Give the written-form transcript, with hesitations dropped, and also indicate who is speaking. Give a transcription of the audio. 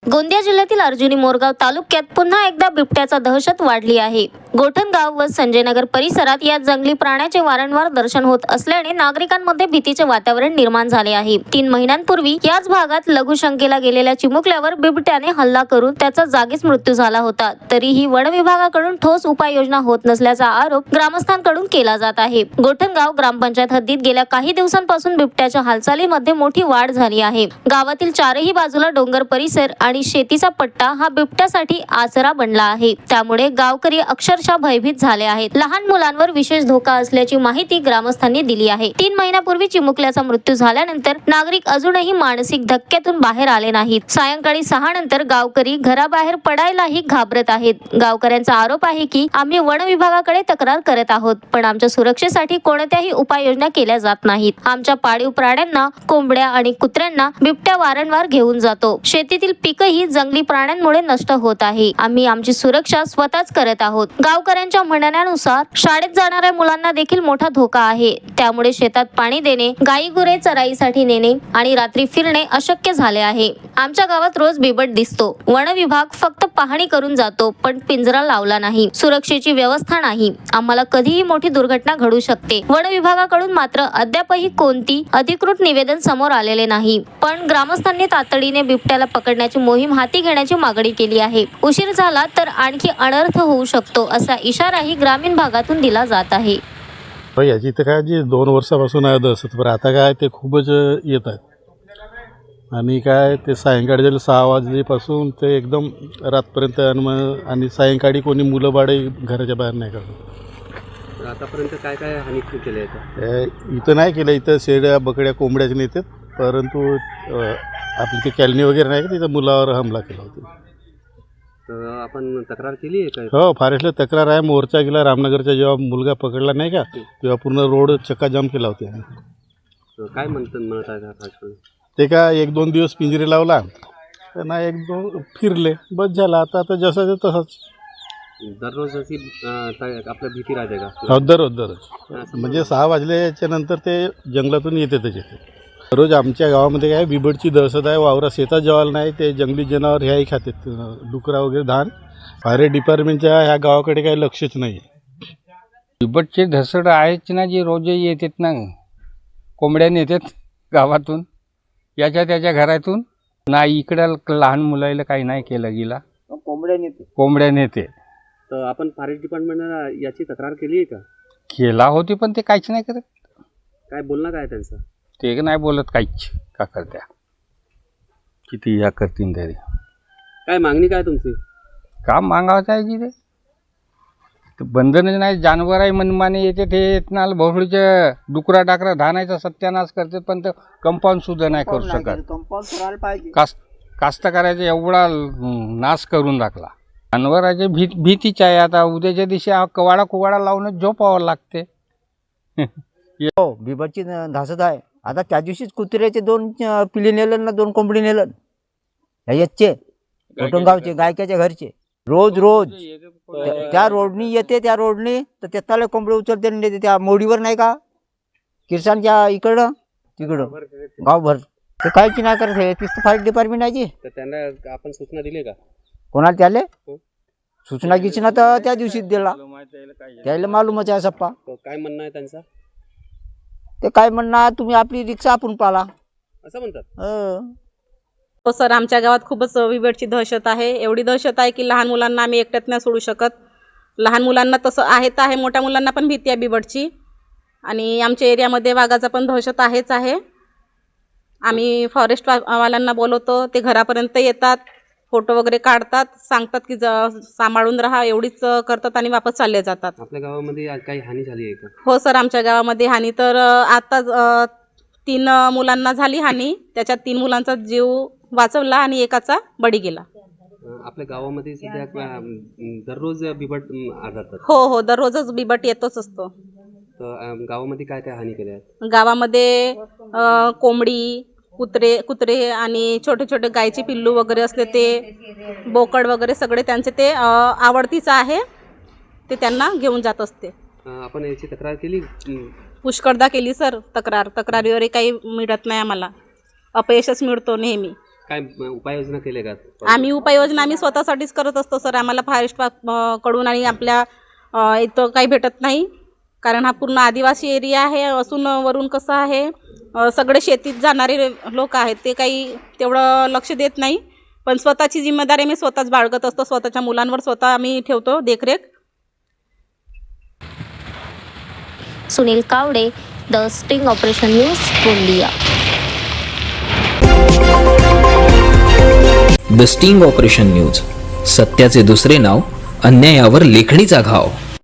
Speaker 1: गोंदिया जिल्ह्यातील अर्जुनी मोरगाव तालुक्यात पुन्हा एकदा बिबट्याचा दहशत वाढली आहे। गोठणगाव व संजयनगर परिसरात या जंगली प्राण्याचे वारंवार दर्शन होत असल्याने नागरिकांमध्ये भीतीचे वातावरण निर्माण झाले आहे। 3 महिन्यांपूर्वी याच भागात लघुशंकेला गेलेल्या चिमुकल्यावर बिबट्याने हल्ला करून त्याचा जागीच मृत्यू झाला होता। तरीही वन विभागाकडून ठोस उपाययोजना होत नसल्याचा आरोप ग्रामस्थांकडून केला जात आहे। गोठणगाव ग्रामपंचायत हद्दीत गेल्या काही दिवसांपासून बिबट्याच्या हालचालीमध्ये मोठी वाढ झाली आहे। गावातील चारही बाजूला डोंगर परिसर आणि शेतीचा पट्टा हा बिबट्यासाठी आसरा बनला आहे। त्यामुळे गावकरी अक्षरशः भयभीत झाले आहेत। लहान मुलांवर विशेष धोका असल्याची माहिती ग्रामस्थांनी दिली आहे। 3 महिन्यापूर्वी चिमुकल्याचा मृत्यू झाल्यानंतर नागरिक अजूनही मानसिक धक्क्यातून बाहेर आले नाहीत। सायंकाळी 6 नंतर गावकरी घराबाहेर पडायलाही घाबरत आहेत। गावकऱ्यांचा आरोप आहे की आम्ही वन विभागाकडे तक्रार करत आहोत, पण आमच्या सुरक्षेसाठी कोणत्याही उपाययोजना केल्या जात नाहीत। आमच्या पाळीव प्राण्यांना, कोंबड्या आणि कुत्र्यांना बिबट्या वारंवार घेऊन जातो। शेतीतील पीकही जंगली प्राण्यांमुळे नष्ट होत आहे। आम्ही आमची सुरक्षा स्वतःच करत आहोत। गावकऱ्यांच्या म्हणण्यानुसार शाळेत जाणाऱ्या मुलांना देखील मोठा धोका आहे। त्यामुळे शेतात पाणी देणे, गाई गुरे चराईसाठी नेणे आणि रात्री फिरणे अशक्य झाले आहे। आमच्या गावात रोज बिबट दिसतो। वन विभाग फक्त पाहणी करून जातो, पण पिंजरा लावला नाही। सुरक्षेची व्यवस्था नाही। आम्हाला कधीही मोठी दुर्घटना घडू शकते। वन विभागाकडून मात्र अद्यापही कोणती अधिकृत निवेदन समोर आलेले नाही। पण ग्रामस्थांनी तातडीने बिबट्याला पकडण्याची मोहीम हाती घेण्याची मागणी केली आहे। उशीर झाला तर आणखी अनर्थ होऊ शकतो असा इशाराही ग्रामीण भागातून दिला जात आहे।
Speaker 2: याची तर काय जी 2 वर्षापासून आहे दहशत, पण आता काय ते खूपच येत आहेत आणि काय ते सायंकाळी 6 वाजल्यापासून ते एकदम रातपर्यंत आणि सायंकाळी कोणी मुलं बाळे घराच्या बाहेर नाही काढत।
Speaker 3: आतापर्यंत काय काय हानी केली आहे?
Speaker 2: इथं नाही केलं, इथं शेळ्या बकड्या कोंबड्याच नेतात, परंतु आपली ती कॅलनी वगैरे नाही का, तिथं मुलावर हमला केला होता।
Speaker 3: आपण तक्रार केली आहे काय?
Speaker 2: हो, फॉरेस्टला तक्रार आहे। मोर्चा गेला रामनगरचा, जेव्हा मुलगा पकडला नाही का तेव्हा पूर्ण रोड चक्काजाम केला होता।
Speaker 3: काय म्हणत आहे
Speaker 2: ते का 1-2 दिवस पिंजरे लावला, त्यांना 1-2 फिरले, बस झाला। आता जसं तसंच
Speaker 3: दररोज अशी आपल्या भीती राहते का?
Speaker 2: हो, दररोज म्हणजे 6 वाजल्याच्या नंतर ते जंगलातून येते त्याचे रोज। आमच्या गावामध्ये काय बिबटची दहशत आहे। वावरा शेतात जेवायला नाही, ते जंगली जनावर ह्याही खातात, डुकरा वगैरे धान। फॉरेस्ट डिपार्टमेंटच्या ह्या गावाकडे काही लक्षच नाही।
Speaker 4: बिबटची दहशत आहेच ना, जी रोजही येतात ना, कोंबड्याने येतात गावातून, याच्या त्याच्या घरातून नाही। इकडं लहान मुलाला काही नाही केलं गेला, कोंबड्याने येते।
Speaker 3: तर आपण फॉरेस्ट डिपार्टमेंटला याची तक्रार केली आहे का?
Speaker 4: केला होती, पण ते काहीच नाही करत।
Speaker 3: काय बोलणं काय त्यांचं?
Speaker 4: ते नाही बोलत काहीच, का करत्या किती या करतील तरी।
Speaker 3: काय मागणी काय तुमची?
Speaker 4: का मागावं आहे की ते बंधनच नाही। जानवर आहे मनमाने येते, ते येत ना भोसडीचे डुकरा टाकरा धानायचा सत्यानाश करते, पण ते कंपाऊंड सुद्धा नाही करू शकत। कास्तकाराचा एवढा नाश करून टाकला। जानवराचे भीतीच आहे। आता उद्याच्या दिवशी कवाडा कुवाडा लावूनच झोपावं लागते।
Speaker 5: हो, बिबटची दहशत आहे। आता त्या दिवशीच कुत्र्याचे 2 पिल्ली नेलं ना, 2 कोंबडी नेलं याचे गोठणगावचे गायकाच्या घरचे। रोज त्या रोडनी येते, त्या रोडनी तर त्याला कोंबडी उचलते नेते त्या मोडीवर नाही का, किरसानच्या इकडं तिकडं गावभर ते काहीच नाही करत आहे। तीच फॉरेस्ट डिपार्टमेंट आहे जी।
Speaker 3: तर त्यांना आपण सूचना दिली का?
Speaker 5: कोणाला त्याले सूचना गिचना तर त्या दिवशीच दिला, त्याला मालूमच आहे सप्पा।
Speaker 3: काय म्हणणं आहे त्यांचं?
Speaker 5: ते काय म्हणणार, तुम्ही आपली रिक्षा आपण पाला
Speaker 3: असं म्हणतात।
Speaker 6: हो सर, आमच्या गावात खूपच बिबटची दहशत आहे। एवढी दहशत आहे की लहान मुलांना आम्ही एकट्यात नाही सोडू शकत। लहान मुलांना तसं आहे, मोठ्या मुलांना पण भीती आहे बिबटची। आणि आमच्या एरियामध्ये वाघाचा पण दहशत आहेच आहे। आम्ही फॉरेस्ट वाल्यांना बोलवतो, ते घरापर्यंत येतात, फोटो वगैरे काढतात, सांगतात की सांभाळून राहा, एवढीच करतात आणि वापस चालले जातात।
Speaker 3: आपल्या गावामध्ये काही हानी झाली आहे का?
Speaker 6: हो सर, आमच्या गावामध्ये हानी तर आता 3 मुलांना झाली हानी। त्याच्यात 3 मुलांचा जीव वाचवला आणि एकाचा बळी गेला।
Speaker 3: आपल्या गावामध्ये सध्या दररोज बिबट आढळतात?
Speaker 6: हो, दररोजच बिबट येतोच असतो।
Speaker 3: तर गावामध्ये काय काय हानी केल्या आहेत?
Speaker 6: गावामध्ये कोंबडी, कुत्रे आणि छोटे छोटे गायचे पिल्लू वगैरे असले, ते बोकड वगैरे सगळे त्यांचे ते आवडतीचं आहे, ते त्यांना घेऊन जात असते।
Speaker 3: आपण याची तक्रार केली?
Speaker 6: पुष्कळदा केली सर तक्रारीवरही काही मिळत नाही आम्हाला, अपयशच मिळतो नेहमी।
Speaker 3: काय उपाययोजना केल्या का?
Speaker 6: आम्ही उपाययोजना आम्ही स्वतःसाठीच करत असतो सर. आम्हाला फॉरेस्ट कडून आणि आपल्या इथं काही भेटत नाही, कारण हा पूर्ण आदिवासी एरिया आहे. असून वरून कसं आहे, सगळे शेतीत जाणारे लोक आहेत, ते काही तेवढं लक्ष देत नाही. पण स्वतःची जिम्मेदारी आम्ही स्वतःच बाळगत असतो. स्वतःच्या मुलांवर स्वतः आम्ही ठेवतो देखरेख.
Speaker 1: Sunil Kawade, the sting operation news, Gondia.
Speaker 7: The sting operation news, सत्याचे दुसरे नाव, अन्यायावर लेखणीचा घाव.